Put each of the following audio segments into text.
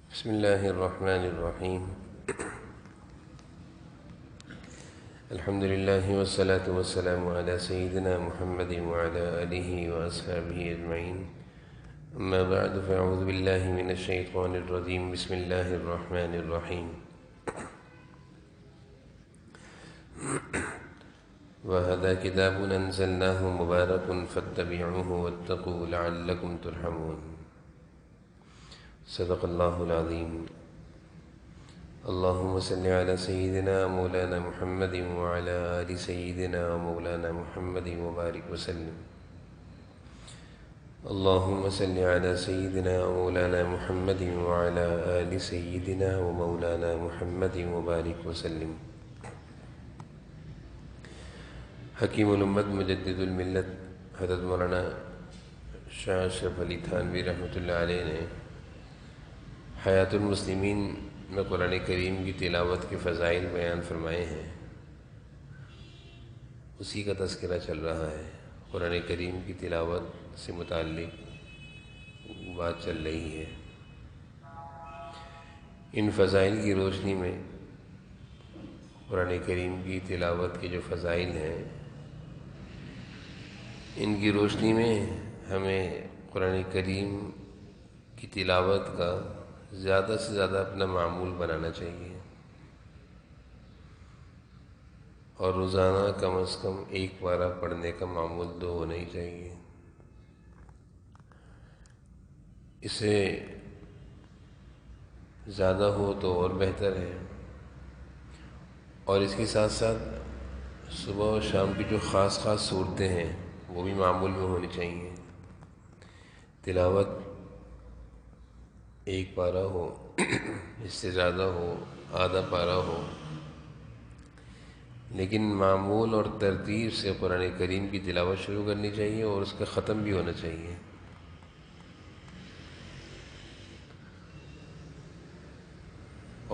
بسم الله الرحمن الرحيم. الحمد لله والصلاة والسلام على سيدنا محمد وعلى آله وأصحابه أجمعين. أما بعد فأعوذ بالله من الشيطان الرجيم. بسم الله الرحمن الرحيم. وهذا كتاب أنزلناه مبارك فاتبعوه واتقوا لعلكم ترحمون. صدق الله العظيم. اللهم صل على سيدنا مولانا محمد وعلى آل سيدنا ومولانا محمد وبارك وسلم. اللهم صل على سيدنا ومولانا محمد وعلى آل سيدنا ومولانا محمد وبارك وسلم. حکیم الامت مجدد الملت حضرت مولانا شاہ اشرف علی تھانوی رحمۃ اللہ علیہ نے حیات المسلمین میں قرآن کریم کی تلاوت کے فضائل بیان فرمائے ہیں. اسی کا تذکرہ چل رہا ہے. قرآن کریم کی تلاوت سے متعلق بات چل رہی ہے. ان فضائل کی روشنی میں قرآن کریم کی تلاوت کے جو فضائل ہیں ان کی روشنی میں ہمیں قرآن کریم کی تلاوت کا زیادہ سے زیادہ اپنا معمول بنانا چاہیے اور روزانہ کم از کم ایک پارہ پڑھنے کا معمول تو ہونا ہی چاہیے. اس سے زیادہ ہو تو اور بہتر ہے. اور اس کے ساتھ ساتھ صبح و شام کی جو خاص صورتیں ہیں وہ بھی معمول میں ہونی چاہیے. تلاوت ایک پارہ ہو، اس سے زیادہ ہو، آدھا پارہ ہو، لیکن معمول اور ترتیب سے قرآن کریم کی تلاوت شروع کرنی چاہیے اور اس کا ختم بھی ہونا چاہیے.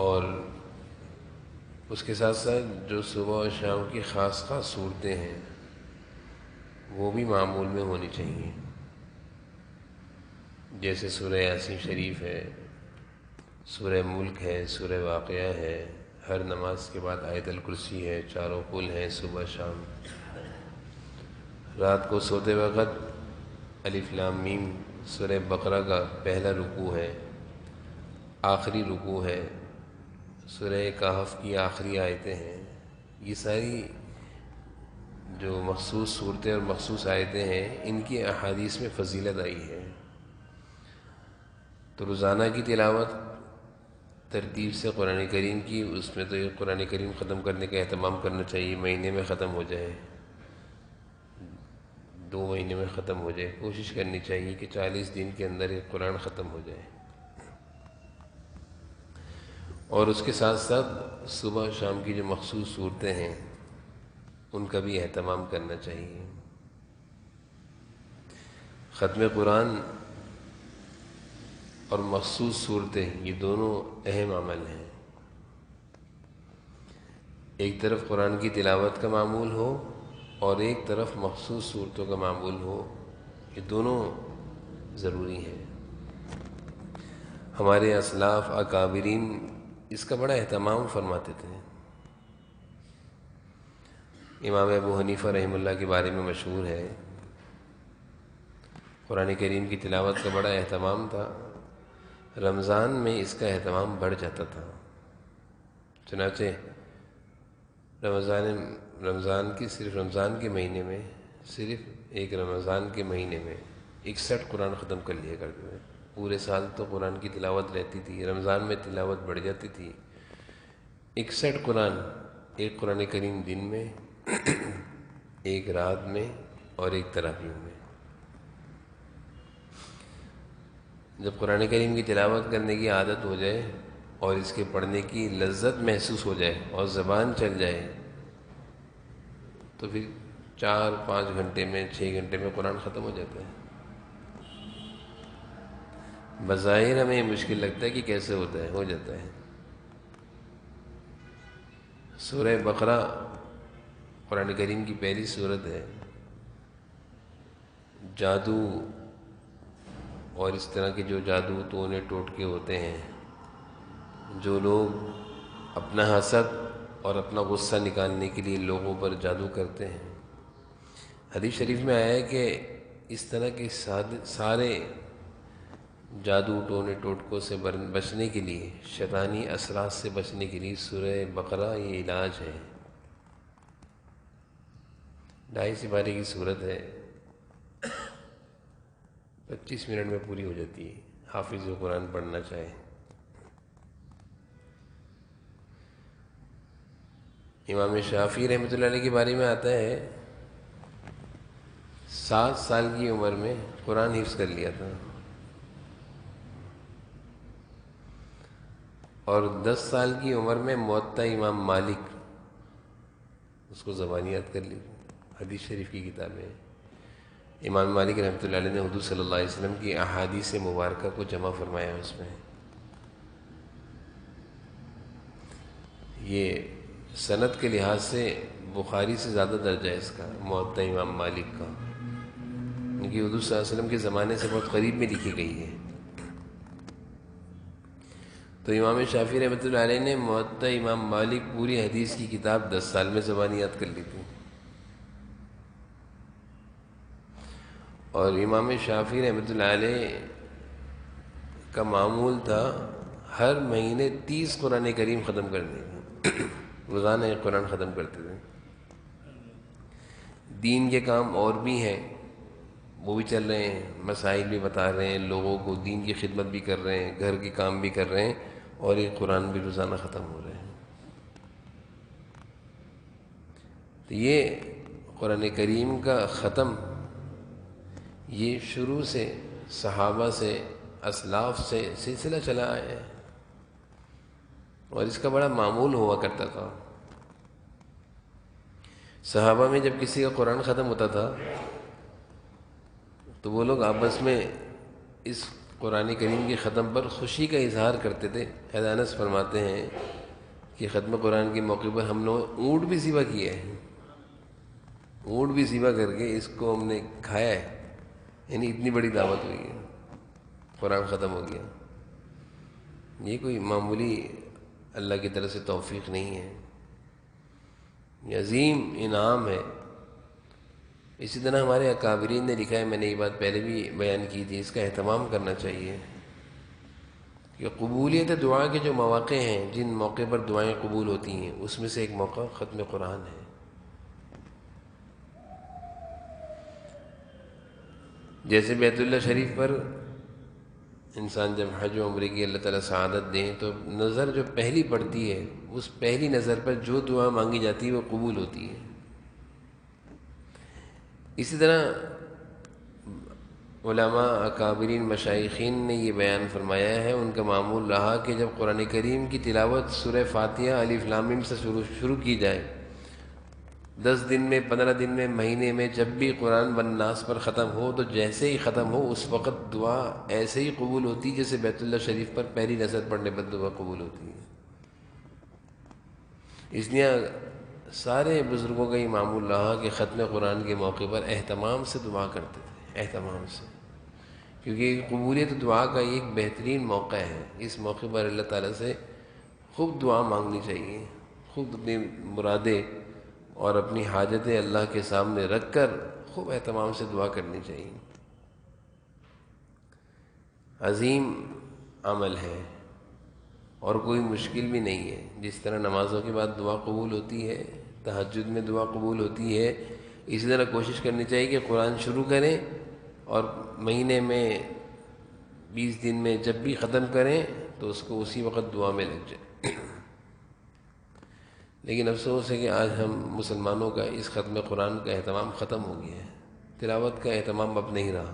اور اس کے ساتھ ساتھ جو صبح اور شام کی خاص صورتیں ہیں وہ بھی معمول میں ہونی چاہیے. جیسے سورہ یاسین شریف ہے، سورہ ملک ہے، سورہ واقعہ ہے، ہر نماز کے بعد آیت الکرسی ہے، چاروں قل ہیں صبح شام. رات کو سوتے وقت الف لام میم سورہ بقرہ کا پہلا رکوع ہے، آخری رکوع ہے، سورہ کہف کی آخری آیتیں ہیں. یہ ساری جو مخصوص صورتیں اور مخصوص آیتیں ہیں ان کی احادیث میں فضیلت آئی ہے. تو روزانہ کی تلاوت ترتیب سے قرآن کریم کی، اس میں تو یہ قرآن کریم ختم کرنے کا اہتمام کرنا چاہیے. مہینے میں ختم ہو جائے، 2 مہینے میں ختم ہو جائے. کوشش کرنی چاہیے کہ 40 دن کے اندر یہ قرآن ختم ہو جائے. اور اس کے ساتھ ساتھ صبح شام کی جو مخصوص صورتیں ہیں ان کا بھی اہتمام کرنا چاہیے. ختم قرآن اور مخصوص صورتیں یہ دونوں اہم عمل ہیں. ایک طرف قرآن کی تلاوت کا معمول ہو اور ایک طرف مخصوص صورتوں کا معمول ہو، یہ دونوں ضروری ہیں. ہمارے اسلاف اکابرین اس کا بڑا اہتمام فرماتے تھے. امام ابو حنیفہ رحمہ اللہ کے بارے میں مشہور ہے، قرآن کریم کی تلاوت کا بڑا اہتمام تھا. رمضان میں اس کا اہتمام بڑھ جاتا تھا. چنانچہ رمضان کے مہینے میں، صرف ایک رمضان کے مہینے میں 61 قرآن ختم کر لیا کرتے تھے. پورے سال تو قرآن کی تلاوت رہتی تھی، رمضان میں تلاوت بڑھ جاتی تھی. 61 قرآن، ایک قرآن کریم دن میں، ایک رات میں اور ایک تراویح میں. جب قرآن کریم کی تلاوت کرنے کی عادت ہو جائے اور اس کے پڑھنے کی لذت محسوس ہو جائے اور زبان چل جائے تو پھر 4-5 گھنٹے میں، 6 گھنٹے میں قرآن ختم ہو جاتا ہے. بظاہر ہمیں مشکل لگتا ہے کہ کیسے ہوتا ہے، ہو جاتا ہے. سورہ بقرہ قرآن کریم کی پہلی سورت ہے. جادو اور اس طرح کے جو جادو تونے ٹوٹکے ہوتے ہیں جو لوگ اپنا حسد اور اپنا غصہ نکالنے کے لیے لوگوں پر جادو کرتے ہیں، حدیث شریف میں آیا ہے کہ اس طرح کے سارے جادو ٹونے ٹوٹکوں سے بچنے کے لیے، شیطانی اثرات سے بچنے کے لیے سورہ بقرہ یہ علاج ہے۔ 2.5 سپارے کی صورت ہے، 25 منٹ میں پوری ہو جاتی ہے، حافظ قرآن پڑھنا چاہے۔ امام شافعی رحمۃ اللہ علیہ کے بارے میں آتا ہے 7 سال کی عمر میں قرآن حفظ کر لیا تھا، اور 10 سال کی عمر میں موطا امام مالک اس کو زبانیات کر لی۔ حدیث شریف کی کتابیں امام مالک رحمۃ اللہ علیہ نے حضور صلی اللہ علیہ وسلم کی احادیث مبارکہ کو جمع فرمایا اس میں۔ یہ سند کے لحاظ سے بخاری سے زیادہ درجہ ہے اس کا، موطا امام مالک کا، کیونکہ حضور صلی اللہ علیہ وسلم کے زمانے سے بہت قریب میں لکھی گئی ہے۔ تو امام شافعی رحمۃ اللہ علیہ نے موطا امام مالک پوری حدیث کی کتاب 10 سال میں زبانیات کر لی تھی، اور امام شافعی رحمۃ اللہ علیہ کا معمول تھا ہر مہینے 30 قرآن کریم ختم کرنے کا، روزانہ ایک قرآن ختم کرتے تھے۔ دین کے کام اور بھی ہیں، وہ بھی چل رہے ہیں، مسائل بھی بتا رہے ہیں لوگوں کو، دین کی خدمت بھی کر رہے ہیں، گھر کے کام بھی کر رہے ہیں، اور یہ قرآن بھی روزانہ ختم ہو رہے ہیں۔ تو یہ قرآن کریم کا ختم یہ شروع سے صحابہ سے، اسلاف سے سلسلہ چلا آیا ہے، اور اس کا بڑا معمول ہوا کرتا تھا۔ صحابہ میں جب کسی کا قرآن ختم ہوتا تھا تو وہ لوگ آپس میں اس قرآن کریم کے ختم پر خوشی کا اظہار کرتے تھے۔ حضرت انس فرماتے ہیں کہ ختم قرآن کے موقع پر ہم لوگ اونٹ بھی ذبح کیے ہیں، اونٹ بھی ذبح کر کے اس کو ہم نے کھایا ہے، یعنی اتنی بڑی دعوت ہوئی ہے، قرآن ختم ہو گیا۔ یہ کوئی معمولی اللہ کی طرف سے توفیق نہیں ہے، یہ عظیم انعام ہے۔ اسی طرح ہمارے اکابرین نے لکھا ہے، میں نے یہ بات پہلے بھی بیان کی تھی، اس کا اہتمام کرنا چاہیے کہ قبولیت دعا کے جو مواقع ہیں، جن موقع پر دعائیں قبول ہوتی ہیں، اس میں سے ایک موقع ختم قرآن ہے۔ جیسے بیت اللہ شریف پر انسان جب حج و عمرے کی اللہ تعالیٰ سعادت دیں تو نظر جو پہلی پڑتی ہے، اس پہلی نظر پر جو دعا مانگی جاتی ہے وہ قبول ہوتی ہے۔ اسی طرح علماء اکابرین مشائخین نے یہ بیان فرمایا ہے، ان کا معمول رہا کہ جب قرآن کریم کی تلاوت سورہ فاتحہ الف لام میم سے شروع کی جائے، 10 دن میں، 15 دن میں، مہینے میں، جب بھی قرآن والناس پر ختم ہو تو جیسے ہی ختم ہو اس وقت دعا ایسے ہی قبول ہوتی جیسے بیت اللہ شریف پر پہلی نظر پڑنے پر دعا قبول ہوتی ہے۔ اس لیے سارے بزرگوں کا یہ معمول رہا کہ ختم قرآن کے موقع پر اہتمام سے دعا کرتے تھے، اہتمام سے، کیونکہ قبولیت دعا کا ایک بہترین موقع ہے۔ اس موقع پر اللہ تعالیٰ سے خوب دعا مانگنی چاہیے، خوب اپنی مرادیں اور اپنی حاجتیں اللہ کے سامنے رکھ کر خوب اہتمام سے دعا کرنی چاہیے۔ عظیم عمل ہے اور کوئی مشکل بھی نہیں ہے۔ جس طرح نمازوں کے بعد دعا قبول ہوتی ہے، تہجد میں دعا قبول ہوتی ہے، اسی طرح کوشش کرنی چاہیے کہ قرآن شروع کریں اور مہینے میں، 20 دن میں جب بھی ختم کریں تو اس کو اسی وقت دعا میں لگ جائیں۔ لیکن افسوس ہے کہ آج ہم مسلمانوں کا اس ختم قرآن کا اہتمام ختم ہو گیا ہے، تلاوت کا اہتمام اب نہیں رہا،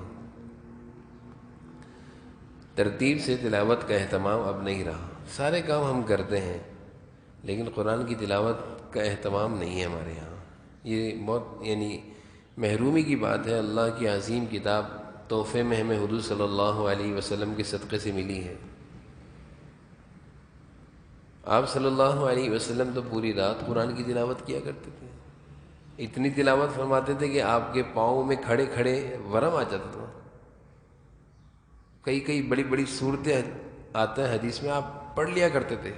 ترتیب سے تلاوت کا اہتمام اب نہیں رہا۔ سارے کام ہم کرتے ہیں لیکن قرآن کی تلاوت کا اہتمام نہیں ہے ہمارے یہاں۔ یہ بہت محرومی کی بات ہے۔ اللہ کی عظیم کتاب تحفے میں ہمیں حضور صلی اللہ علیہ وسلم کے صدقے سے ملی ہے۔ آپ صلی اللہ علیہ وسلم تو پوری رات قرآن کی تلاوت کیا کرتے تھے، اتنی تلاوت فرماتے تھے کہ آپ کے پاؤں میں کھڑے کھڑے ورم آ جاتا تھا۔ کئی بڑی بڑی صورتیں آتا ہے حدیث میں، آپ پڑھ لیا کرتے تھے،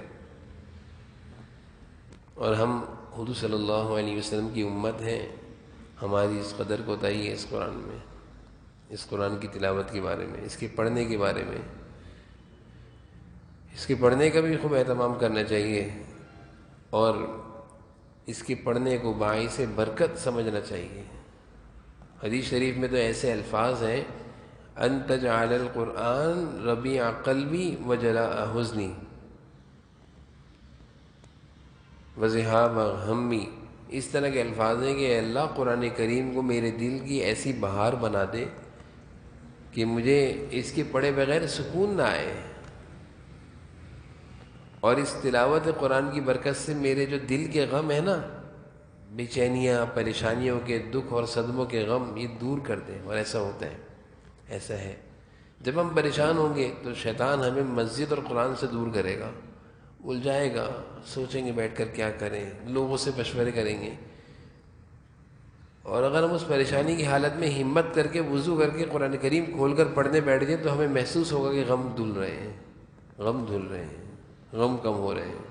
اور ہم حضور صلی اللہ علیہ وسلم کی امت ہیں، ہماری اس قدر کوتاہی ہے اس قرآن میں، اس قرآن کی تلاوت کے بارے میں، اس کے پڑھنے کے بارے میں، اس کے پڑھنے کا بھی خوب اہتمام کرنا چاہیے، اور اس کے پڑھنے کو باعث برکت سمجھنا چاہیے۔ حدیث شریف میں تو ایسے الفاظ ہیں، ان تجعل القرآن ربیع قلبی وجلاء حزنی وذہاب ہمی، اس طرح کے الفاظ ہیں کہ اے اللہ قرآن کریم کو میرے دل کی ایسی بہار بنا دے کہ مجھے اس کے پڑھے بغیر سکون نہ آئے، اور اس تلاوت قرآن کی برکت سے میرے جو دل کے غم ہیں نا، بے چینیاں، پریشانیوں کے، دکھ اور صدموں کے غم، یہ دور کر دیں۔ اور ایسا ہوتا ہے، ایسا ہے، جب ہم پریشان ہوں گے تو شیطان ہمیں مسجد اور قرآن سے دور کرے گا، الجھائے گا، سوچیں گے بیٹھ کر کیا کریں، لوگوں سے مشورے کریں گے، اور اگر ہم اس پریشانی کی حالت میں ہمت کر کے وضو کر کے قرآن کریم کھول کر پڑھنے بیٹھ جائیں تو ہمیں محسوس ہوگا کہ غم دھل رہے ہیں، غم دھل رہے ہیں، غم کم ہو رہے ہیں۔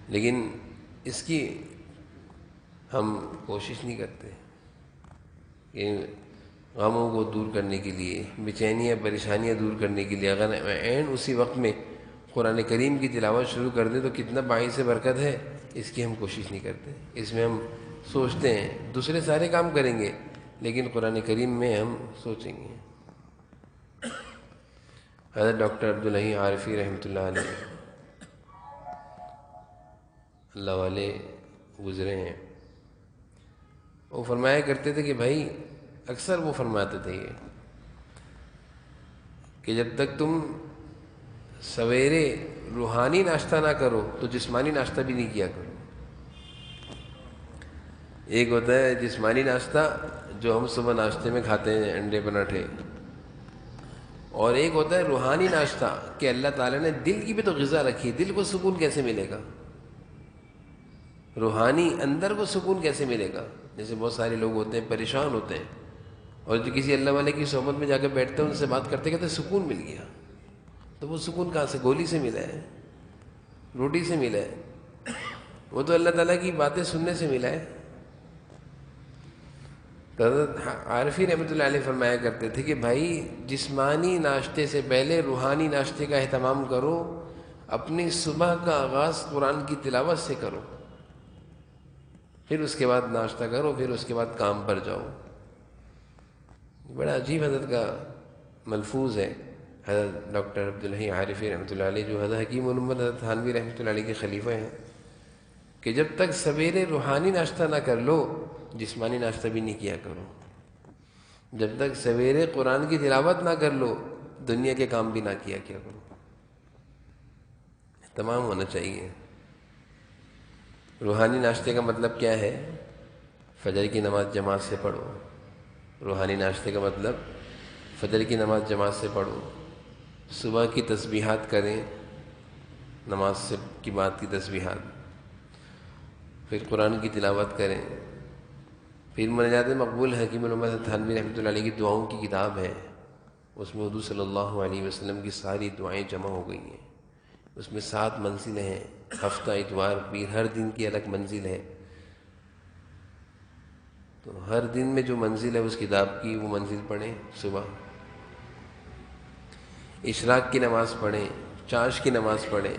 لیکن اس کی ہم کوشش نہیں کرتے کہ غموں کو دور کرنے کے لیے، بے چینیاں، پریشانیاں دور کرنے کے لیے اگر عین اسی وقت میں قرآن کریم کی تلاوت شروع کر دیں تو کتنا باعث برکت ہے، اس کی ہم کوشش نہیں کرتے۔ اس میں ہم سوچتے ہیں، دوسرے سارے کام کریں گے لیکن قرآن کریم میں ہم سوچیں گے۔ حضرت ڈاکٹر عبدالحی عارفی رحمۃ اللہ علیہ، اللہ والے گزرے ہیں، وہ فرمایا کرتے تھے کہ بھائی، اکثر وہ فرماتے تھے یہ کہ جب تک تم سویرے روحانی ناشتہ نہ کرو تو جسمانی ناشتہ بھی نہیں کیا کرو۔ ایک ہوتا ہے جسمانی ناشتہ جو ہم صبح ناشتے میں کھاتے ہیں، انڈے پراٹھے، اور ایک ہوتا ہے روحانی ناشتہ کہ اللہ تعالیٰ نے دل کی بھی تو غذا رکھی ہے، دل کو سکون کیسے ملے گا، روحانی اندر کو سکون کیسے ملے گا۔ جیسے بہت سارے لوگ ہوتے ہیں پریشان ہوتے ہیں، اور جو کسی اللہ والے کی صحبت میں جا کے بیٹھتے ہیں، ان سے بات کرتے کہتے سکون مل گیا، تو وہ سکون کہاں سے؟ گولی سے ملا ہے، روٹی سے ملا ہے، وہ تو اللہ تعالیٰ کی باتیں سننے سے ملا ہے۔ حضرت عارفی رحمۃ اللہ علیہ فرمایا کرتے تھے کہ بھائی، جسمانی ناشتے سے پہلے روحانی ناشتے کا اہتمام کرو، اپنی صبح کا آغاز قرآن کی تلاوت سے کرو، پھر اس کے بعد ناشتہ کرو، پھر اس کے بعد کام پر جاؤ۔ بڑا عجیب حضرت کا ملفوظ ہے، حضرت ڈاکٹر عبدالحی عارفی رحمۃ اللہ علیہ، جو حضرت حکیم الامت حضرت تھانوی رحمۃ اللہ علیہ کے خلیفہ ہیں، کہ جب تک سویرے روحانی ناشتہ نہ کر لو جسمانی ناشتہ بھی نہیں کیا کرو، جب تک سویرے قرآن کی تلاوت نہ کر لو دنیا کے کام بھی نہ کیا کرو۔ تمام ہونا چاہیے۔ روحانی ناشتے کا مطلب کیا ہے؟ فجر کی نماز جماعت سے پڑھو۔ روحانی ناشتے کا مطلب فجر کی نماز جماعت سے پڑھو، صبح کی تسبیحات کریں، نماز سے کی بعد کی تسبیحات، پھر قرآن کی تلاوت کریں، پھر مناجات مقبول حکیم الامت تھانوی رحمۃ اللہ علیہ کی دعاؤں کی کتاب ہے، اس میں حضور صلی اللہ علیہ وسلم کی ساری دعائیں جمع ہو گئی ہیں، اس میں 7 منزلیں ہیں، ہفتہ، اتوار، پیر، ہر دن کی الگ منزل ہے، تو ہر دن میں جو منزل ہے اس کتاب کی وہ منزل پڑھیں، صبح اشراق کی نماز پڑھیں، چاش کی نماز پڑھیں،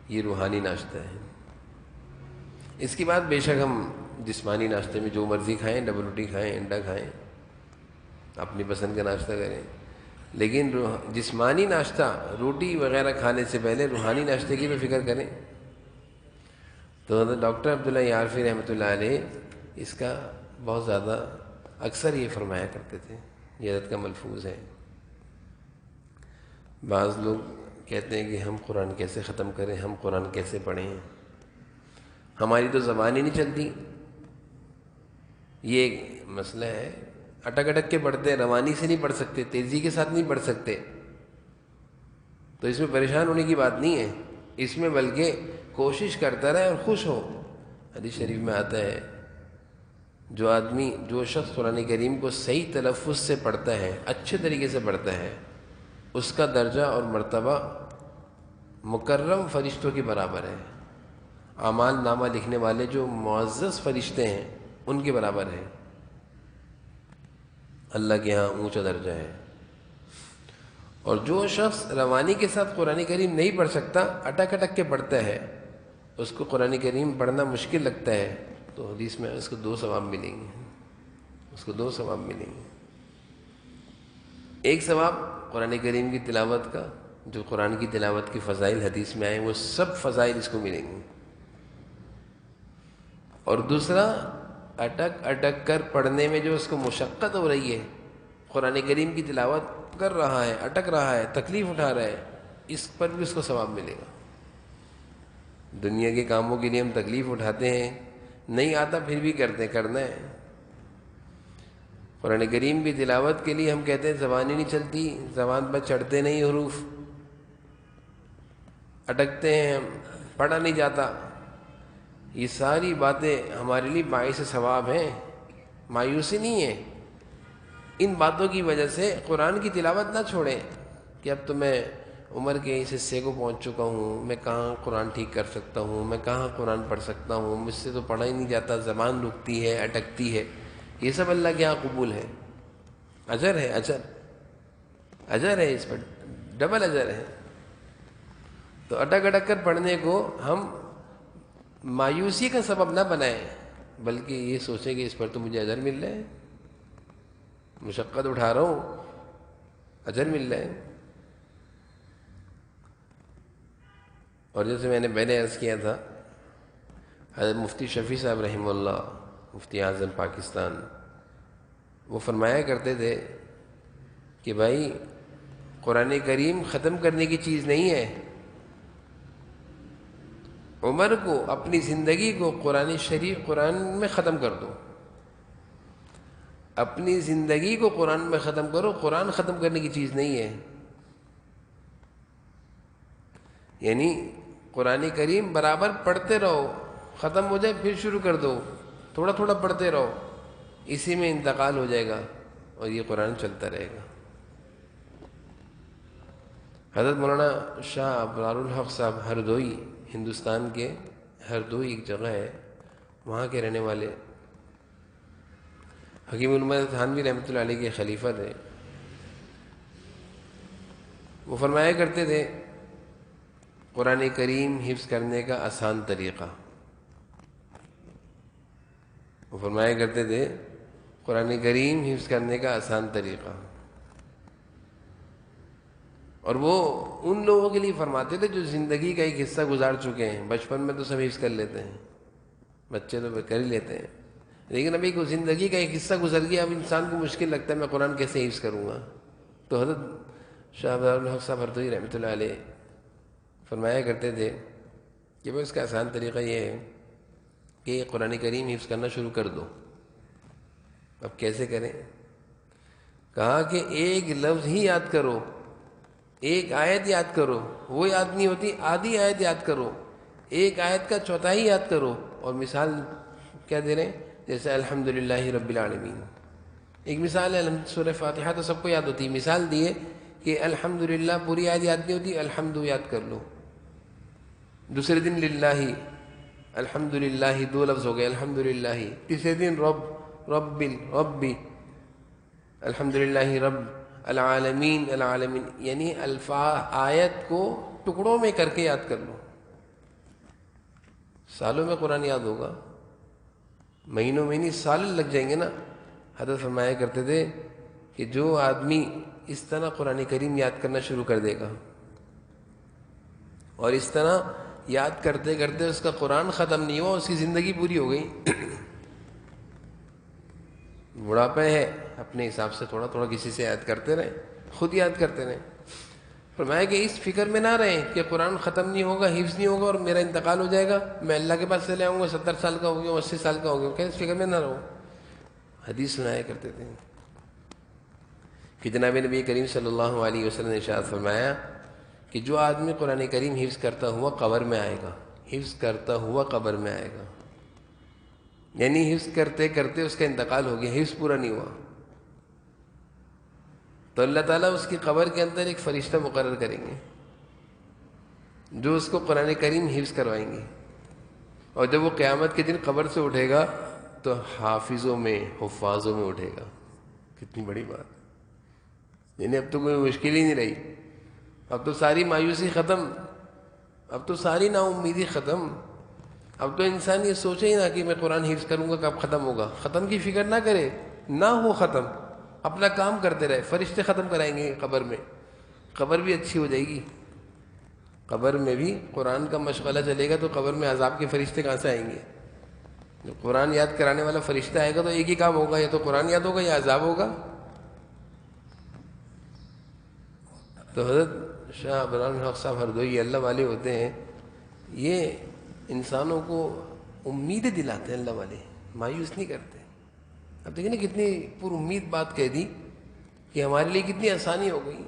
یہ روحانی ناشتہ ہے۔ اس کے بعد بے شک ہم جسمانی ناشتے میں جو مرضی کھائیں، ڈبل روٹی کھائیں، انڈا کھائیں، اپنی پسند کا ناشتہ کریں، لیکن جسمانی ناشتہ روٹی وغیرہ کھانے سے پہلے روحانی ناشتے کی بھی فکر کریں۔ تو حضرت ڈاکٹر عبداللہ عارفی رحمۃ اللہ علیہ اس کا بہت زیادہ اکثر یہ فرمایا کرتے تھے، یہ حضرت کا ملفوظ ہے۔ بعض لوگ کہتے ہیں کہ ہم قرآن کیسے ختم کریں، ہم قرآن کیسے پڑھیں، ہماری تو زبان ہی نہیں چلتی۔ یہ ایک مسئلہ ہے، اٹک اٹک کے پڑھتے ہیں، روانی سے نہیں پڑھ سکتے، تیزی کے ساتھ نہیں پڑھ سکتے، تو اس میں پریشان ہونے کی بات نہیں ہے، اس میں بلکہ کوشش کرتا رہے اور خوش ہو۔ حدیث شریف میں آتا ہے جو شخص قرآن کریم کو صحیح تلفظ سے پڑھتا ہے، اچھے طریقے سے پڑھتا ہے، اس کا درجہ اور مرتبہ مکرم فرشتوں کے برابر ہے، اعمال نامہ لکھنے والے جو معزز فرشتے ہیں ان کے برابر ہے، اللہ کے ہاں اونچا درجہ ہے۔ اور جو شخص روانی کے ساتھ قرآن کریم نہیں پڑھ سکتا، اٹک اٹک کے پڑھتا ہے، اس کو قرآن کریم پڑھنا مشکل لگتا ہے، تو حدیث میں اس کو 2 ثواب ملیں گے، اس کو 2 ثواب ملیں گے۔ ایک ثواب قرآن کریم کی تلاوت کا، جو قرآن کی تلاوت کی فضائل حدیث میں آئے وہ سب فضائل اس کو ملیں گے، اور دوسرا اٹک اٹک کر پڑھنے میں جو اس کو مشقت ہو رہی ہے، قرآن کریم کی تلاوت کر رہا ہے، اٹک رہا ہے، تکلیف اٹھا رہا ہے، اس پر بھی اس کو ثواب ملے گا۔ دنیا کے کاموں کے لیے ہم تکلیف اٹھاتے ہیں، نہیں آتا پھر بھی کرنا ہے۔ قرآن کریم کی تلاوت کے لیے ہم کہتے ہیں زبان ہی نہیں چلتی، زبان پر چڑھتے نہیں حروف، اٹکتے ہیں ہم، پڑھا نہیں جاتا، یہ ساری باتیں ہمارے لیے باعث ثواب ہیں، مایوسی نہیں ہے۔ ان باتوں کی وجہ سے قرآن کی تلاوت نہ چھوڑیں کہ اب تو میں عمر کے اس حصے کو پہنچ چکا ہوں، میں کہاں قرآن ٹھیک کر سکتا ہوں، میں کہاں قرآن پڑھ سکتا ہوں، مجھ سے تو پڑھا ہی نہیں جاتا، زبان رکتی ہے، اٹکتی ہے۔ یہ سب اللہ کے ہاں قبول ہے، اجر ہے، اجر ہے، اس پر ڈبل اجر ہے۔ تو اٹک اٹک کر پڑھنے کو ہم مایوسی کا سبب نہ بنائیں، بلکہ یہ سوچیں کہ اس پر تو مجھے اجر مل رہا ہے، مشقت اٹھا رہا ہوں، اجر مل رہا ہے۔ اور جیسے میں نے پہلے عرض کیا تھا، حضرت مفتی شفیع صاحب رحمہ اللہ، مفتی اعظم پاکستان، وہ فرمایا کرتے تھے کہ بھائی قرآن کریم ختم کرنے کی چیز نہیں ہے، عمر کو، اپنی زندگی کو قرآن میں ختم کر دو، اپنی زندگی کو قرآن میں ختم کرو، قرآن ختم کرنے کی چیز نہیں ہے۔ یعنی قرآن کریم برابر پڑھتے رہو، ختم ہو جائے پھر شروع کر دو، تھوڑا تھوڑا پڑھتے رہو، اسی میں انتقال ہو جائے گا اور یہ قرآن چلتا رہے گا۔ حضرت مولانا شاہ ابرار الحق صاحب ہردوئی، ہندوستان کے ہردوئی ایک جگہ ہے، وہاں کے رہنے والے حکیم الامت تھانوی رحمۃ اللہ علیہ کے خلیفہ تھے۔ وہ فرمایا کرتے تھے قرآن کریم حفظ کرنے کا آسان طریقہ، وہ فرمایا کرتے تھے قرآن کریم حفظ کرنے کا آسان طریقہ، اور وہ ان لوگوں کے لیے فرماتے تھے جو زندگی کا ایک حصہ گزار چکے ہیں۔ بچپن میں تو سب حفظ کر لیتے ہیں، بچے تو کر ہی لیتے ہیں، لیکن ابھی کو زندگی کا ایک حصہ گزر گیا، اب انسان کو مشکل لگتا ہے میں قرآن کیسے حفظ کروں گا۔ تو حضرت شاہ ابرار الحق صاحب ہردوئی رحمۃ اللہ علیہ فرمایا کرتے تھے کہ وہ اس کا آسان طریقہ یہ ہے کہ قرآن کریم حفظ کرنا شروع کر دو۔ اب کیسے کریں؟ کہا کہ ایک لفظ ہی یاد کرو، ایک آیت یاد کرو، وہ یاد نہیں ہوتی، آدھی آیت یاد کرو، ایک آیت کا چوتھائی یاد کرو۔ اور مثال کیا دے رہے ہیں؟ جیسے الحمدللہ رب العالمین، ایک مثال ہے، سورہ فاتحہ تو سب کو یاد ہوتی ہے، مثال دیے کہ الحمدللہ پوری آیت یاد نہیں ہوتی، الحمد یاد کر لو۔ دوسرے دن للہ، الحمدللہ، 2 لفظ ہو گئے الحمدللہ۔ تیسرے دن ربی، الحمدللہ رب العالمین، یعنی آیت کو ٹکڑوں میں کر کے یاد کر لو۔ سالوں میں قرآن یاد ہوگا، مہینوں میں نہیں، سال لگ جائیں گے نا۔ حضرت فرمایا کرتے تھے کہ جو آدمی اس طرح قرآن کریم یاد کرنا شروع کر دے گا اور اس طرح یاد کرتے کرتے اس کا قرآن ختم نہیں ہوا، اس کی زندگی پوری ہو گئی۔ بڑھاپے ہے، اپنے حساب سے تھوڑا تھوڑا کسی سے یاد کرتے رہیں، خود یاد کرتے رہیں۔ فرمایا کہ اس فکر میں نہ رہیں کہ قرآن ختم نہیں ہوگا، حفظ نہیں ہوگا اور میرا انتقال ہو جائے گا، میں اللہ کے پاس چلے آؤں گا، 70 سال کا ہو گیا، 80 سال کا ہو گیا، کہ اس فکر میں نہ رہو۔ حدیث سنایا کرتے تھے کہ جناب نبی کریم صلی اللہ علیہ وسلم نے ارشاد فرمایا کہ جو آدمی قرآن کریم حفظ کرتا ہوا قبر میں آئے گا، حفظ کرتا ہوا قبر میں آئے گا، یعنی حفظ کرتے کرتے اس کا انتقال ہو گیا، حفظ پورا نہیں ہوا، تو اللہ تعالیٰ اس کی قبر کے اندر ایک فرشتہ مقرر کریں گے جو اس کو قرآن کریم حفظ کروائیں گے، اور جب وہ قیامت کے دن قبر سے اٹھے گا تو حافظوں میں، حفاظوں میں اٹھے گا۔ کتنی بڑی بات، یعنی اب تو کوئی مشکل ہی نہیں رہی، اب تو ساری مایوسی ختم، اب تو ساری نا امیدی ختم۔ اب تو انسان یہ سوچے ہی نہ کہ میں قرآن حفظ کروں گا کب ختم ہوگا، ختم کی فکر نہ کرے، نہ ہو ختم، اپنا کام کرتے رہے۔ فرشتے ختم کرائیں گے قبر میں، قبر بھی اچھی ہو جائے گی۔ قبر میں بھی قرآن کا مشغلہ چلے گا تو قبر میں عذاب کے فرشتے کہاں سے آئیں گے؟ جو قرآن یاد کرانے والا فرشتہ آئے گا تو ایک ہی کام ہوگا، یا تو قرآن یاد ہوگا یا عذاب ہوگا۔ تو حضرت شاہ ابرار الحق صاحب ہردوئی اللہ والے ہوتے ہیں، یہ انسانوں کو امیدیں دلاتے ہیں، اللہ والے مایوس نہیں کرتے۔ اب دیکھیں نا کتنی پر امید بات کہہ دی کہ ہمارے لیے کتنی آسانی ہو گئی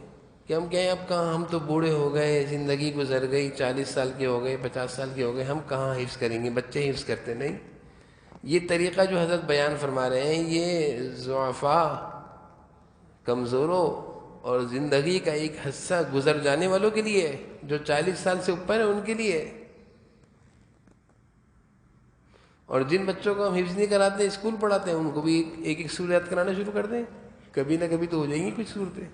کہ ہم کہیں اب کہاں، ہم تو بوڑھے ہو گئے، زندگی گزر گئی، 40 سال کے ہو گئے، 50 سال کے ہو گئے، ہم کہاں حفظ کریں گے، بچے حفظ کرتے نہیں۔ یہ طریقہ جو حضرت بیان فرما رہے ہیں یہ ضعفاء، کمزوروں اور زندگی کا ایک حصہ گزر جانے والوں کے لیے ہے، جو 40 سال سے اوپر ہے ان کے لیے ہے۔ اور جن بچوں کو ہم حفظ نہیں کراتے، اسکول پڑھاتے ہیں، ان کو بھی ایک ایک سورت یاد کرانا شروع کر دیں، کبھی نہ کبھی تو ہو جائیں گی کچھ صورتیں۔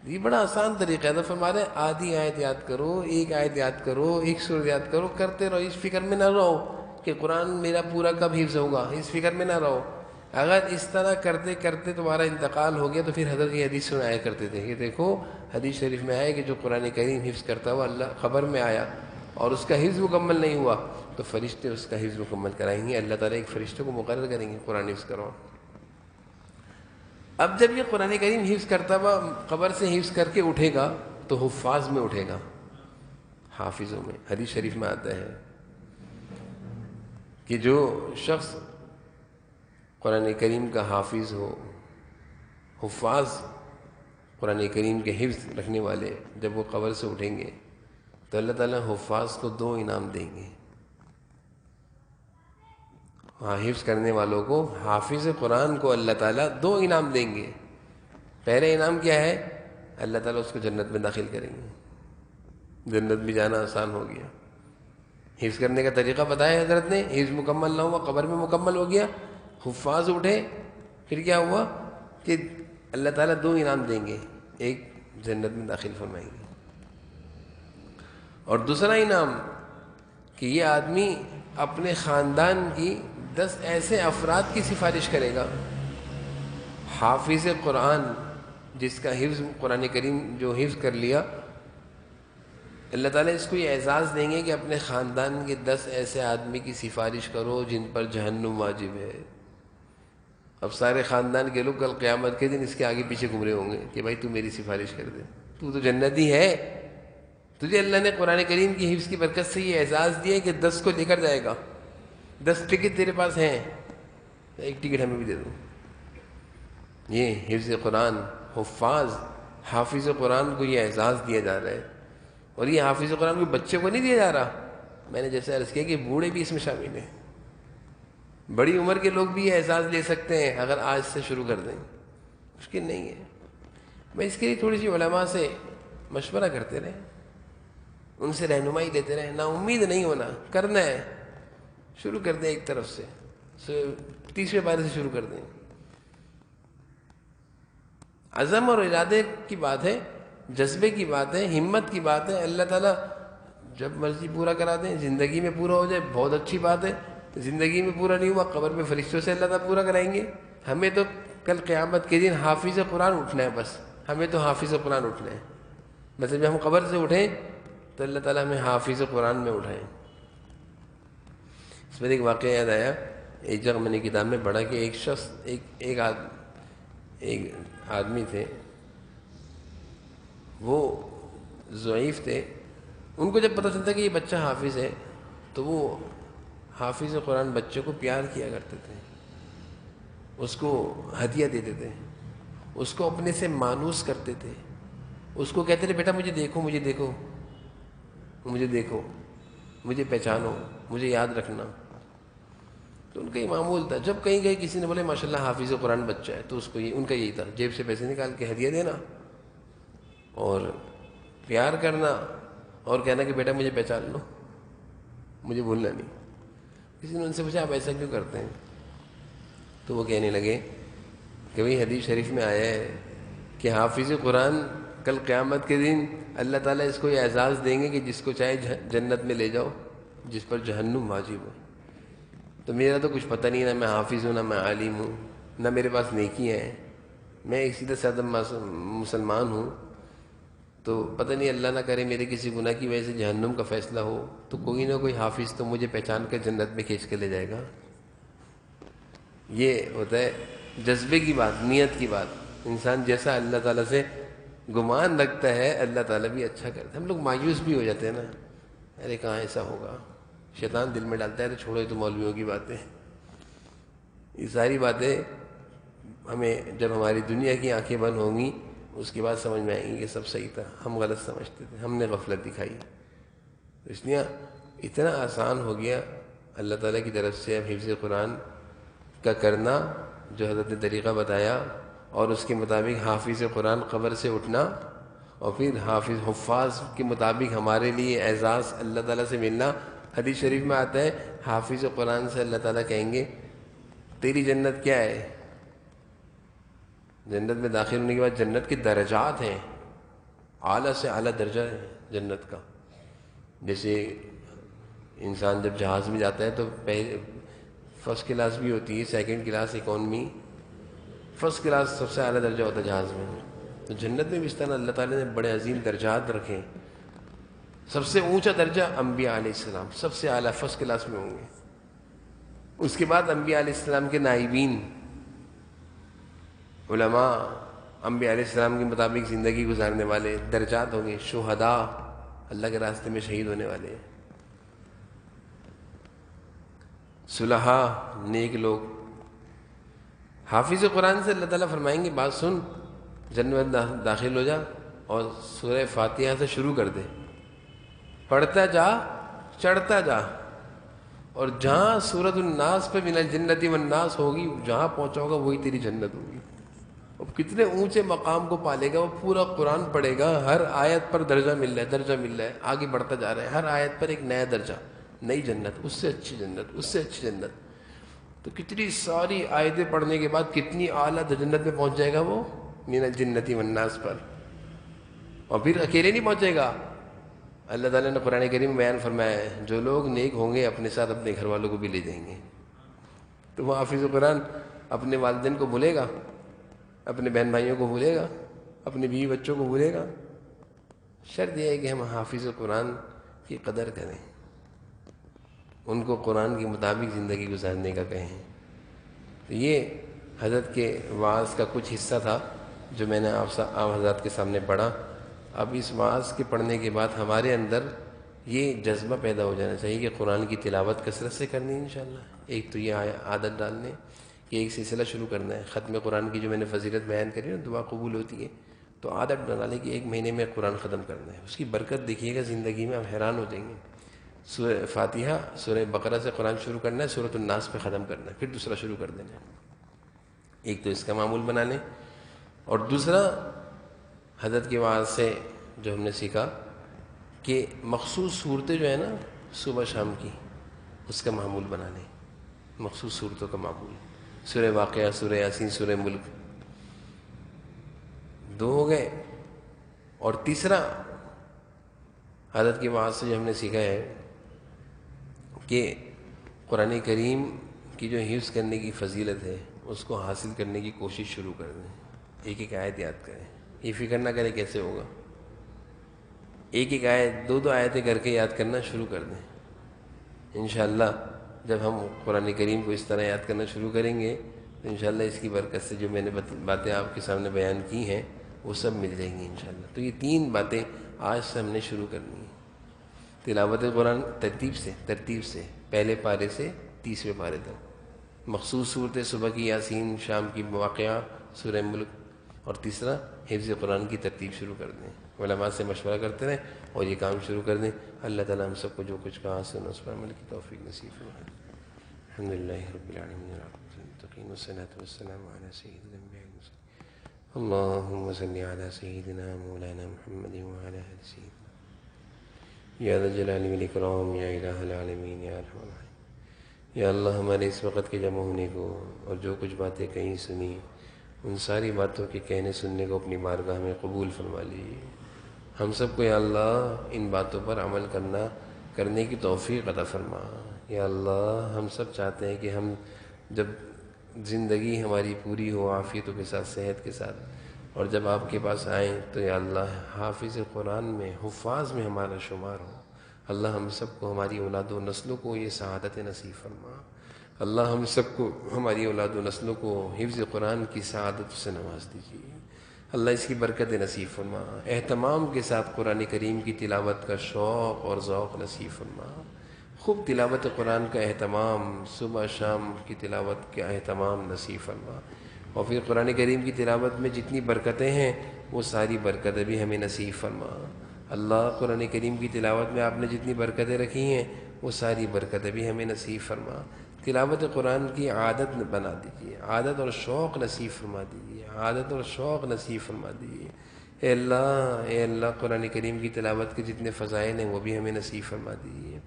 یہ بڑا آسان طریقہ ہے، تو فرما رہے ہیں آدھی آیت یاد کرو، ایک آیت یاد کرو، ایک سورت یاد کرو، کرتے رہو، اس فکر میں نہ رہو کہ قرآن میرا پورا کب حفظ ہوگا، اس فکر میں نہ رہو۔ اگر اس طرح کرتے کرتے تمہارا انتقال ہو گیا تو پھر حضرت یہ حدیث سنایا کرتے تھے کہ دیکھو حدیث شریف میں آیا کہ جو قرآن کریم حفظ کرتا ہوا اللہ خبر میں آیا اور اس کا حفظ مکمل نہیں ہوا تو فرشتے اس کا حفظ مکمل کرائیں گے، اللہ تعالیٰ ایک فرشتے کو مقرر کریں گے قرآن حفظ کرو۔ اب جب یہ قرآن کریم حفظ کرتا ہوا قبر سے حفظ کر کے اٹھے گا تو حفاظ میں اٹھے گا، حافظوں میں۔ حدیث شریف میں آتا ہے کہ جو شخص قرآن کریم کا حافظ ہو، حفاظ قرآن کریم کے حفظ رکھنے والے، جب وہ قبر سے اٹھیں گے تو اللہ تعالیٰ حفاظ کو 2 انعام دیں گے۔ حفظ کرنے والوں کو، حافظ قرآن کو اللہ تعالیٰ 2 انعام دیں گے۔ پہلے انعام کیا ہے؟ اللہ تعالیٰ اس کو جنت میں داخل کریں گے، جنت میں جانا آسان ہو گیا۔ حفظ کرنے کا طریقہ بتایا حضرت نے، حفظ مکمل نہ ہوا، قبر میں مکمل ہو گیا، حفاظ اٹھے، پھر کیا ہوا کہ اللہ تعالیٰ 2 انعام دیں گے، ایک جنت میں داخل فرمائیں گے، اور دوسرا انعام کہ یہ آدمی اپنے خاندان کی 10 ایسے افراد کی سفارش کرے گا۔ حافظ قرآن جس کا حفظ قرآن کریم جو حفظ کر لیا، اللہ تعالیٰ اس کو یہ اعزاز دیں گے کہ اپنے خاندان کے 10 ایسے آدمی کی سفارش کرو جن پر جہنم واجب ہے۔ اب سارے خاندان کے لوگ کل قیامت کے دن اس کے آگے پیچھے گھوم رہے ہوں گے کہ بھائی تو میری سفارش کر دے، تو جنتی ہے، تجھے اللہ نے قرآن کریم کی حفظ کی برکت سے یہ اعزاز دیا کہ 10 کو لے کر جائے گا، 10 ٹکٹ تیرے پاس ہیں، ایک ٹکٹ ہمیں بھی دے دو۔ یہ حفظ قرآن، حفاظ، حافظ قرآن کو یہ اعزاز دیا جا رہا ہے، اور یہ حافظ قرآن کو بچے کو نہیں دیا جا رہا۔ میں نے جیسے عرض کیا کہ بوڑھے بھی اس میں شامل ہیں، بڑی عمر کے لوگ بھی یہ اعزاز لے سکتے ہیں اگر آج سے شروع کر دیں، مشکل نہیں ہے۔ میں اس کے لیے تھوڑی سی علماء سے مشورہ کرتے رہے، ان سے رہنمائی لیتے رہے، نا امید نہیں ہونا، کرنا ہے، شروع کر دیں ایک طرف سے، 30ویں پارے سے شروع کر دیں۔ عزم اور ارادے کی بات ہے، جذبے کی بات ہے، ہمت کی بات ہے، اللہ تعالیٰ جب مرضی پورا کرا دیں، زندگی میں پورا ہو جائے بہت اچھی بات ہے، زندگی میں پورا نہیں ہوا قبر میں فرشتوں سے اللہ تعالیٰ پورا کرائیں گے۔ ہمیں تو کل قیامت کے دن حافظ قرآن اٹھنا ہے، بس ہمیں تو حافظ قرآن اٹھنا ہے، بس جب ہم قبر سے اٹھیں تو اللہ تعالیٰ ہمیں حافظ قرآن میں اٹھائیں۔ اس میں ایک واقعہ یاد آیا، ایک جگہ میں نے کتاب میں پڑھا کہ ایک شخص ایک آدمی تھے، وہ ضعیف تھے، ان کو جب پتہ چلتا کہ یہ بچہ حافظ ہے تو وہ حافظ قرآن بچے کو پیار کیا کرتے تھے، اس کو ہدیہ دیتے تھے، اس کو اپنے سے مانوس کرتے تھے، اس کو کہتے تھے بیٹا مجھے دیکھو، مجھے دیکھو، مجھے دیکھو، مجھے پہچانو، مجھے یاد رکھنا۔ تو ان کا یہ معمول تھا. جب کہیں گئے کسی نے بولے ماشاءاللہ حافظ قرآن بچہ ہے تو اس کو ان کا یہی تھا جیب سے پیسے نکال کے ہدیہ دینا اور پیار کرنا اور کہنا کہ بیٹا مجھے پہچان لو, مجھے بھولنا نہیں. کسی نے ان سے پوچھا آپ ایسا کیوں کرتے ہیں؟ تو وہ کہنے لگے کہ بھئی حدیث شریف میں آیا ہے کہ حافظ قرآن کل قیامت کے دن اللہ تعالیٰ اس کو یہ اعزاز دیں گے کہ جس کو چاہے جنت میں لے جاؤ, جس پر جہنم واجب ہو. تو میرا تو کچھ پتہ نہیں, نہ میں حافظ ہوں نہ میں عالم ہوں نہ میرے پاس نیکیاں ہیں, میں ایک سیدھا سادہ مسلمان ہوں. تو پتہ نہیں اللہ نہ کرے میرے کسی گناہ کی وجہ سے جہنم کا فیصلہ ہو تو کوئی نہ کوئی حافظ تو مجھے پہچان کر جنت میں کھینچ کے لے جائے گا. یہ ہوتا ہے جذبے کی بات, نیت کی بات. انسان جیسا اللہ تعالیٰ سے گمان رکھتا ہے اللہ تعالیٰ بھی اچھا کرتا ہے. ہم لوگ مایوس بھی ہو جاتے ہیں نا, ارے کہاں ایسا ہوگا, شیطان دل میں ڈالتا ہے تو چھوڑو یہ تو مولویوں کی باتیں. یہ ساری باتیں ہمیں جب ہماری دنیا کی آنکھیں بند ہوں گی اس کے بعد سمجھ میں آئیں گی کہ سب صحیح تھا, ہم غلط سمجھتے تھے, ہم نے غفلت دکھائی. اس لیے اتنا آسان ہو گیا اللہ تعالیٰ کی طرف سے اب حفظ قرآن کا کرنا جو حضرت نے طریقہ بتایا, اور اس کے مطابق حافظ قرآن قبر سے اٹھنا, اور پھر حفاظ کے مطابق ہمارے لیے اعزاز اللہ تعالیٰ سے ملنا. حدیث شریف میں آتا ہے حافظ قرآن سے اللہ تعالیٰ کہیں گے تیری جنت کیا ہے؟ جنت میں داخل ہونے کے بعد جنت کے درجات ہیں, اعلیٰ سے اعلیٰ درجہ ہے جنت کا. جیسے انسان جب جہاز میں جاتا ہے تو فرسٹ کلاس بھی ہوتی ہے, second class, economy, first class سب سے اعلیٰ درجہ ہوتا ہے جہاز میں. تو جنت میں بھی اس طرح اللہ تعالیٰ نے بڑے عظیم درجات رکھے. سب سے اونچا درجہ انبیاء علیہ السلام سب سے اعلیٰ فرسٹ کلاس میں ہوں گے. اس کے بعد انبیاء علیہ السلام کے نائبین, علماء, انبیاء علیہ السلام کے مطابق زندگی گزارنے والے درجات ہوں گے. شہداء, اللہ کے راستے میں شہید ہونے والے. صلحاء, نیک لوگ. حافظ قرآن سے اللہ تعالیٰ فرمائیں گے بات سن, جنت داخل ہو جا اور سورہ فاتحہ سے شروع کر دے, پڑھتا جا چڑھتا جا, اور جہاں سورۃ الناس پہ من الجنۃ والناس ہوگی جہاں پہنچا ہوگا وہی تیری جنت ہوگی. اب کتنے اونچے مقام کو پالے گا, وہ پورا قرآن پڑھے گا, ہر آیت پر درجہ مل رہا ہے, درجہ مل رہا ہے, آگے بڑھتا جا رہا ہے, ہر آیت پر ایک نیا درجہ, نئی جنت, اس سے اچھی جنت, اس سے اچھی جنت. تو کتنی ساری آیتیں پڑھنے کے بعد کتنی اعلیٰ جنت میں پہنچ جائے گا وہ من الجنۃ والناس پر. اور پھر اکیلے نہیں پہنچے گا, اللہ تعالیٰ نے قرآن کریم میں بیان فرمایا ہے جو لوگ نیک ہوں گے اپنے ساتھ اپنے گھر والوں کو بھی لے جائیں گے. تو وہ حافظ قرآن اپنے والدین کو بھولے گا, اپنے بہن بھائیوں کو بھولے گا, اپنے بیوی بچوں کو بھولے گا. شرط یہ ہے کہ ہم حافظ قرآن کی قدر کریں, ان کو قرآن کے مطابق زندگی گزارنے کا کہیں. تو یہ حضرت کے وعظ کا کچھ حصہ تھا جو میں نے آپ حضرات کے سامنے پڑھا. اب اس وعظ کے پڑھنے کے بعد ہمارے اندر یہ جذبہ پیدا ہو جانا چاہیے کہ قرآن کی تلاوت کثرت سے کرنی ہے انشاءاللہ. ایک تو یہ عادت ڈالنے کہ ایک سلسلہ شروع کرنا ہے. ختم قرآن کی جو میں نے فضیلت بیان کری نا, دعا قبول ہوتی ہے, تو عادت ڈالیں کہ ایک مہینے میں قرآن ختم کرنا ہے. اس کی برکت دیکھیے گا زندگی میں, آپ حیران ہو جائیں گے. سورہ فاتحہ, سورہ بقرہ سے قرآن شروع کرنا ہے, سورۃ الناس پہ ختم کرنا ہے, پھر دوسرا شروع کر دینا ہے. ایک تو اس کا معمول بنا لیں, اور دوسرا حضرت کے وعظ سے جو ہم نے سیکھا کہ مخصوص صورتیں جو ہیں نا صبح شام کی, اس کا معمول بنا لیں. مخصوص صورتوں کا معمول, سورہ واقعہ, سورہ یاسین, سورہ ملک, 2 ہو گئے. اور تیسرا حضرت کی وعظ سے جو ہم نے سیکھا ہے کہ قرآن کریم کی جو حفظ کرنے کی فضیلت ہے اس کو حاصل کرنے کی کوشش شروع کر دیں. ایک ایک آیت یاد کریں, یہ فکر نہ کریں کیسے ہوگا. ایک ایک آیت, 2 آیتیں کر کے یاد کرنا شروع کر دیں. انشاءاللہ جب ہم قرآن کریم کو اس طرح یاد کرنا شروع کریں گے تو انشاءاللہ اس کی برکت سے جو میں نے باتیں آپ کے سامنے بیان کی ہیں وہ سب مل جائیں گی انشاءاللہ. تو یہ 3 باتیں آج سے ہم نے شروع کرنی ہیں. تلاوت قرآن ترتیب سے پہلے پارے سے 30ویں پارے تک, مخصوص صورتیں صبح کی یاسین, شام کی واقعہ, سورہ ملک, اور تیسرا حفظ قرآن کی ترتیب شروع کر دیں. علماء سے مشورہ کرتے رہیں اور یہ کام شروع کر دیں. اللہ تعالیٰ ہم سب کو جو کچھ کہا سنا اس پر عمل کی توفیق نصیب فرمائے. الحمد للہ رب العالمین والعاقبۃ للمتقین والصلاة والسلام علی سید الانبیاء والمرسلین اللہم صل علی سیدنا مولانا محمد وعلی آل سیدنا یا ذا الجلال والاکرام یا الہ العالمین یا ارحم الراحمین۔ یا اللہ ہمارے اس وقت کے جمع ہونے کو اور جو کچھ باتیں کہیں سنی ان ساری باتوں کے کہنے سننے کو اپنی بارگاہ میں قبول فرما لیجیے۔ ہم سب کو یا اللہ ان باتوں پر عمل کرنے کی توفیق عطا فرما۔ یا اللہ ہم سب چاہتے ہیں کہ ہم جب زندگی ہماری پوری ہو عافیتوں کے ساتھ، صحت کے ساتھ، اور جب آپ کے پاس آئیں تو یا اللہ حافظ قرآن میں، حفاظ میں ہمارا شمار ہو۔ اللہ ہم سب کو، ہماری اولاد و نسلوں کو یہ سعادت نصیب فرما۔ اللہ ہم سب کو، ہماری اولاد و نسلوں کو حفظ قرآن کی سعادت سے نواز دیجیے۔ اللہ اس کی برکت نصیب فرما۔ اہتمام کے ساتھ قرآن کریم کی تلاوت کا شوق اور ذوق نصیب فرما۔ خوب تلاوت قرآن کا اہتمام، صبح شام کی تلاوت کا اہتمام نصیب فرما۔ اور پھر قرآن کریم کی تلاوت میں جتنی برکتیں ہیں وہ ساری برکتیں بھی ہمیں نصیب فرما۔ اللہ قرآن کریم کی تلاوت میں آپ نے جتنی برکتیں رکھی ہیں وہ ساری برکتیں بھی ہمیں نصیب فرما۔ تلاوت قرآن کی عادت بنا دیجیے، عادت اور شوق نصیب فرما دیجیے، عادت اور شوق نصیب فرما دیجیے۔ اے اللہ قرآن کریم کی تلاوت کے جتنے فضائل ہیں وہ بھی ہمیں نصیب فرما دیجیے۔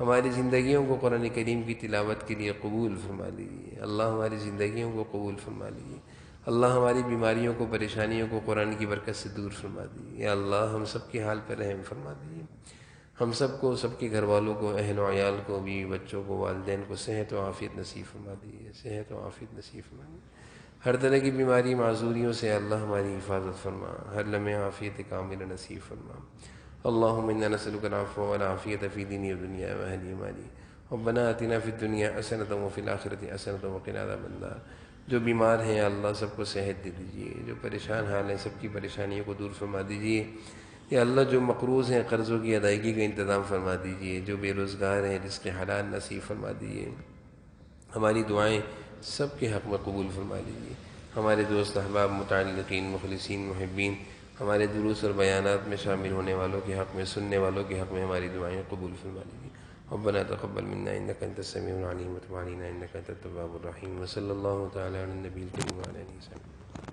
ہماری زندگیوں کو قرآن کریم کی تلاوت کے لیے قبول فرما لیجیے۔ اللہ ہماری زندگیوں کو قبول فرما لیجیے۔ اللہ ہماری بیماریوں کو، پریشانیوں کو قرآن کی برکت سے دور فرما دیجیے۔ یا اللہ ہم سب کے حال پر رحم فرما دیجیے۔ ہم سب کو، سب کے گھر والوں کو، اہل و عیال کو، بیوی بچوں کو، والدین کو صحت و عافیت نصیب فرما دیجیے، صحت و عافیت نصیب فرما دیجیے۔ ہر طرح کی بیماری، معذوریوں سے اللہ ہماری حفاظت فرما۔ ہر لمحے عافیت کامل نصیب فرما۔ اللہم انا نسألک العفو والعافیت فی دینی و دنیا و اہلی مالی۔ ربنا آتنا فی الدنیا حسنۃ وفی الآخرۃ حسنۃ وقنا عذاب النار۔ جو بیمار ہیں اللہ سب کو صحت دے دیجیے، جو پریشان حال ہیں سب کی پریشانیوں کو دور فرما دیجیے۔ یا اللہ جو مقروض ہیں قرضوں کی ادائیگی کا انتظام فرما دیجیے، جو بے روزگار ہیں رزق حلال نصیب فرما دیجیے۔ ہماری دعائیں سب کے حق میں قبول فرما لیجیے۔ ہمارے دوست احباب، متعلقین، مخلصین، محبین، ہمارے دروس اور بیانات میں شامل ہونے والوں کے حق میں، سننے والوں کے حق میں ہماری دعائیں قبول فرما لیجیے۔ ربنا تقبل منا انك انت السميع العليم وتب علينا انك انت التواب الرحيم، وصلى الله تعالى على النبي الكريم وعلى اله وصحبه